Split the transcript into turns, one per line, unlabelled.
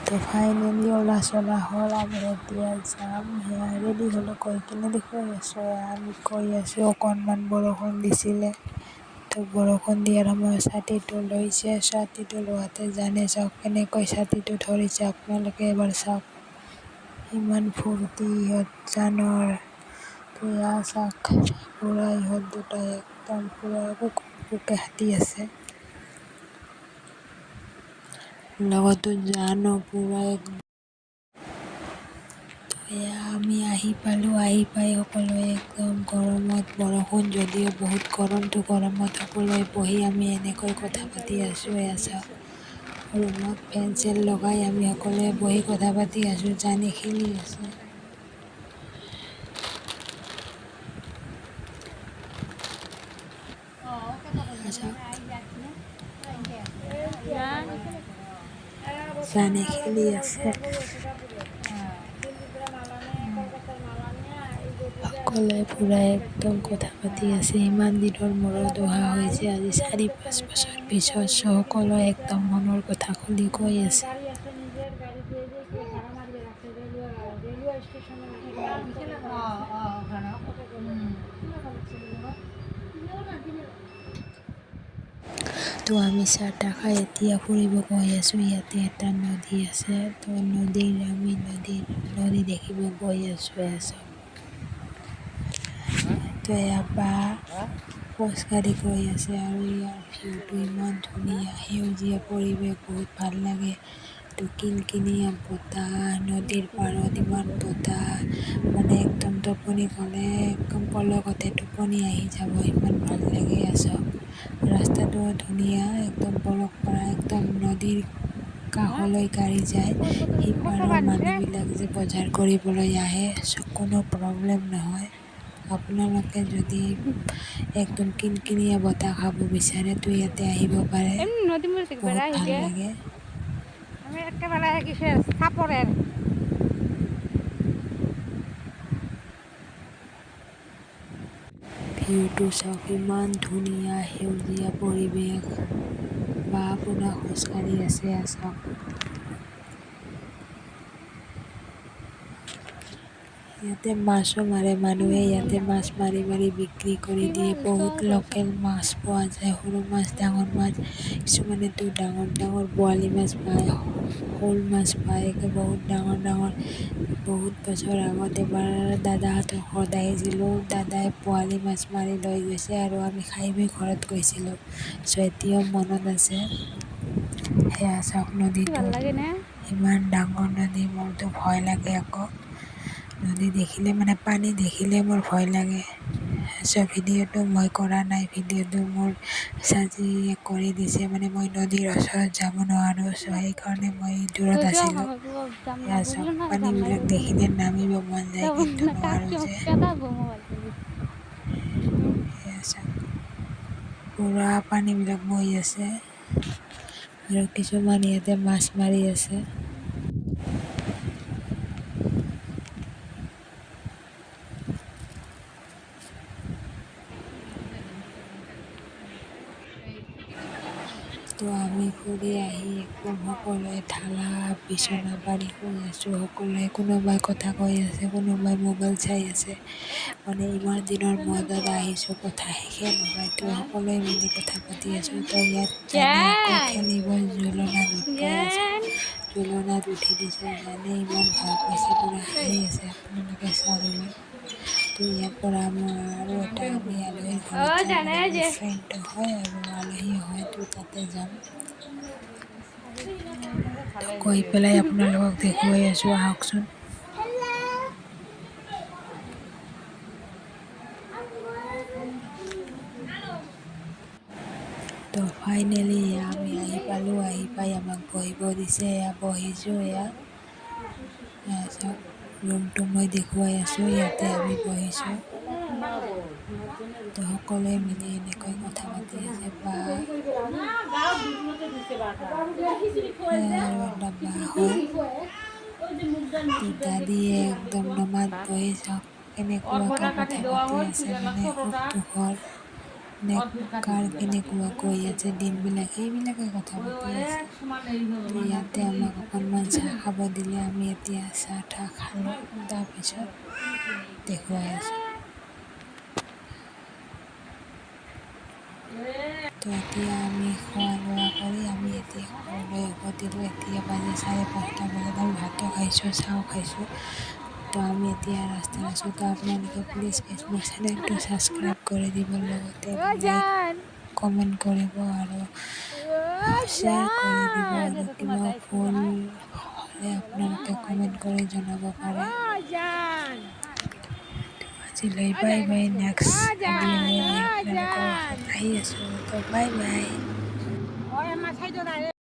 তো ফাইনেলি ওলা চলা হ'ল আমি এতিয়া যাম সেয়া ৰেডি হ'লোঁ কৈ কিনে দেখুৱাই আছোঁ আমি কৈ আছোঁ অকণমান বৰষুণ দিছিলে তো বৰষুণ দিয়াৰ সময়ত ছাতিটো লৈছে ছাতিটো লোৱাতে জানে চাওক কেনেকৈ ছাতিটো ধৰিছে আপোনালোকে এবাৰ চাওক ইমান ফূৰ্তি ইহঁত জানৰ তো এয়া চাওক পূৰা ইহঁত দুটাই একদম পূৰা পোকে হাতি আছে লগতো জানো পূৰা এয়া আমি আহি পালোঁ আহি পাই সকলোৱে একদম গৰমত বৰষুণ যদিও বহুত গৰমটো গৰমত সকলোৱে বহি আমি এনেকৈ কথা পাতি আছোঁ এয়া চাওক ৰুমত ফেন চেন লগাই আমি সকলোৱে বহি কথা পাতি আছোঁ জানি খেলি আছে জানে খেলি আছে সকলোৱে পূৰা একদম কথা পাতি আছে ইমান দিনৰ মূৰত অহা হৈছে আজি ৪-৫ বছৰ পিছত সকলোৱে একদম মনৰ কথা খুলি কৈ আছে তো আমি চাহ তাহ খাই এতিয়া ফুৰিব গৈ আছোঁ ইয়াতে এটা নদী আছে তো আমি নদী দেখিব গৈ আছোঁ এয়া তো এয়া বা খোজকাঢ়ি গৈ আছে আৰু ইয়াৰ ভিউটো ইমান ধুনীয়া সেউজীয়া পৰিৱেশ বহুত ভাল লাগে তো কিনকিনীয়া বতাহ নদীৰ পাৰত ইমান বতাহ মানে একদম টোপনি গ'লে একদম পলকতে টোপনি আহি যাব ইমান ভাল লাগে চাওক ৰাস্তাটোও ধুনীয়া একদম পলক পৰা একদম নদীৰ কাষলৈ গাড়ী যায় সিপাৰৰ মানুহবিলাক যে বজাৰ কৰিবলৈ আহে কোনো প্ৰব্লেম নহয় আপোনালোকে যদি একদম কিনকিনীয়া বতাহ খাব বিচাৰে তো ইয়াতে আহিব পাৰে বহুত ভাল লাগে ভিউটো চাওক ইমান ধুনীয়া সেউজীয়া পৰিৱেশ বা পূৰা খোজকাঢ়ি আছে চাওক ইয়াতে মাছো মাৰে মানুহে ইয়াতে মাছ মাৰি মাৰি বিক্ৰী কৰি দিয়ে বহুত লোকেল মাছ পোৱা যায় সৰু মাছ ডাঙৰ মাছ কিছুমানেতো ডাঙৰ ডাঙৰ বৰালি মাছ পায় শ'ল মাছ পায় বহুত ডাঙৰ ডাঙৰ বহুত বছৰ আগত এবাৰ দাদাহঁতৰ ঘৰত আহিছিলোঁ দাদাই বৰালি মাছ মাৰি লৈ গৈছে আৰু আমি খাই বৈ ঘৰত গৈছিলোঁ এতিয়াও মনত আছে সেয়া চাওক নদীটো ইমান ডাঙৰ নদী মোৰতো ভয় লাগে আকৌ নদী দেখিলে মানে পানী দেখিলে মোৰ ভয় লাগে ভিডিঅ'টো মই কৰা নাই ভিডিঅ'টো মোৰ চাৰ্জি কৰি দিছে মানে মই নদীৰ ওচৰত যাব নোৱাৰোঁ সেইকাৰণে মই দূৰত আছিলোঁ এয়া চাওক পানীবিলাক দেখিলে নামিব মন যায় কিন্তু নোৱাৰোঁ যে এয়া চাওক পূৰা পানীবিলাক বৈ আছে আৰু কিছুমান ইয়াতে মাছ মাৰি আছে তো আমি ফুৰি আহি একদম সকলোৱে ঢালা বিচনা পাৰি শুই আছোঁ সকলোৱে কোনোবাই কথা কৈ আছে কোনোবাই মোবাইল চাই আছে মানে ইমান দিনৰ মূৰত আহিছোঁ কথা শেষে নহয় তো সকলোৱে মিলি কথা পাতি আছোঁ তো ইয়াত জানে আকৌ খেলিব জোলনাত উঠি দিছে জানে ইমান ভাল পাইছে পূৰা হাঁহি আছে আপোনালোকে চাওক ইমান তো ইয়াৰ পৰা মই আৰু এটা আমি আলহীৰ ঘৰত যাম মোৰ ফ্ৰেণ্ডটো হয় আৰু আলহী হয় তো তাতে যাম কৈ পেলাই আপোনালোকক দেখুৱাই আছোঁ আহকচোন তো ফাইনেলি আমি আহি পালোঁ আহি পাই আমাক বহিব দিছে এয়া বহিছোঁ এয়া চাওক ৰুমটো মই দেখুৱাই আছোঁ ইয়াতে আমি বহিছোঁ তো সকলোৱে মিলি এনেকৈ কথা পাতি আছে বা আৰু এটা বা হয় তো দাদীয়ে একদম নমাত বহি চাওক কেনেকুৱাকৈ কথা পাতি আছে মানে সুখ দুখৰ নে কাৰ কেনেকুৱা গৈ আছে দিনবিলাক সেইবিলাকে কথা পাতি আছে। তো ইয়াতে আমাক অকণমান চাহ খাব দিলে, আমি এতিয়া চাহ তাহ খালোঁ, তাৰপিছত দেখুৱাই আছোঁ। তো এতিয়া আমি খোৱা লোৱা কৰি আমি এতিয়া ঘৰলৈ উভতিলোঁ। এতিয়া বাজে 5:30 বজাত। আমি ভাতো খাইছোঁ, চাহও খাইছোঁ। তো আমি এতিয়া ৰাস্তাত আছোঁ। তো আপোনালোকে প্লিজ মোৰ চেনেলটো ছাবস্ক্ৰাইব কৰি দিব, লগতে লাইক কমেণ্ট কৰিব আৰু শ্বেয়াৰ কৰি দিব। আৰু কিবা ভুল হ'লে আপোনালোকে কমেণ্ট কৰি জনাব পাৰে। আজিলৈ বাই বাই। নেক্সট ভিডিঅ'লৈ আপোনালোকৰ ওচৰত আহি আছোঁ। তো বাই বাই।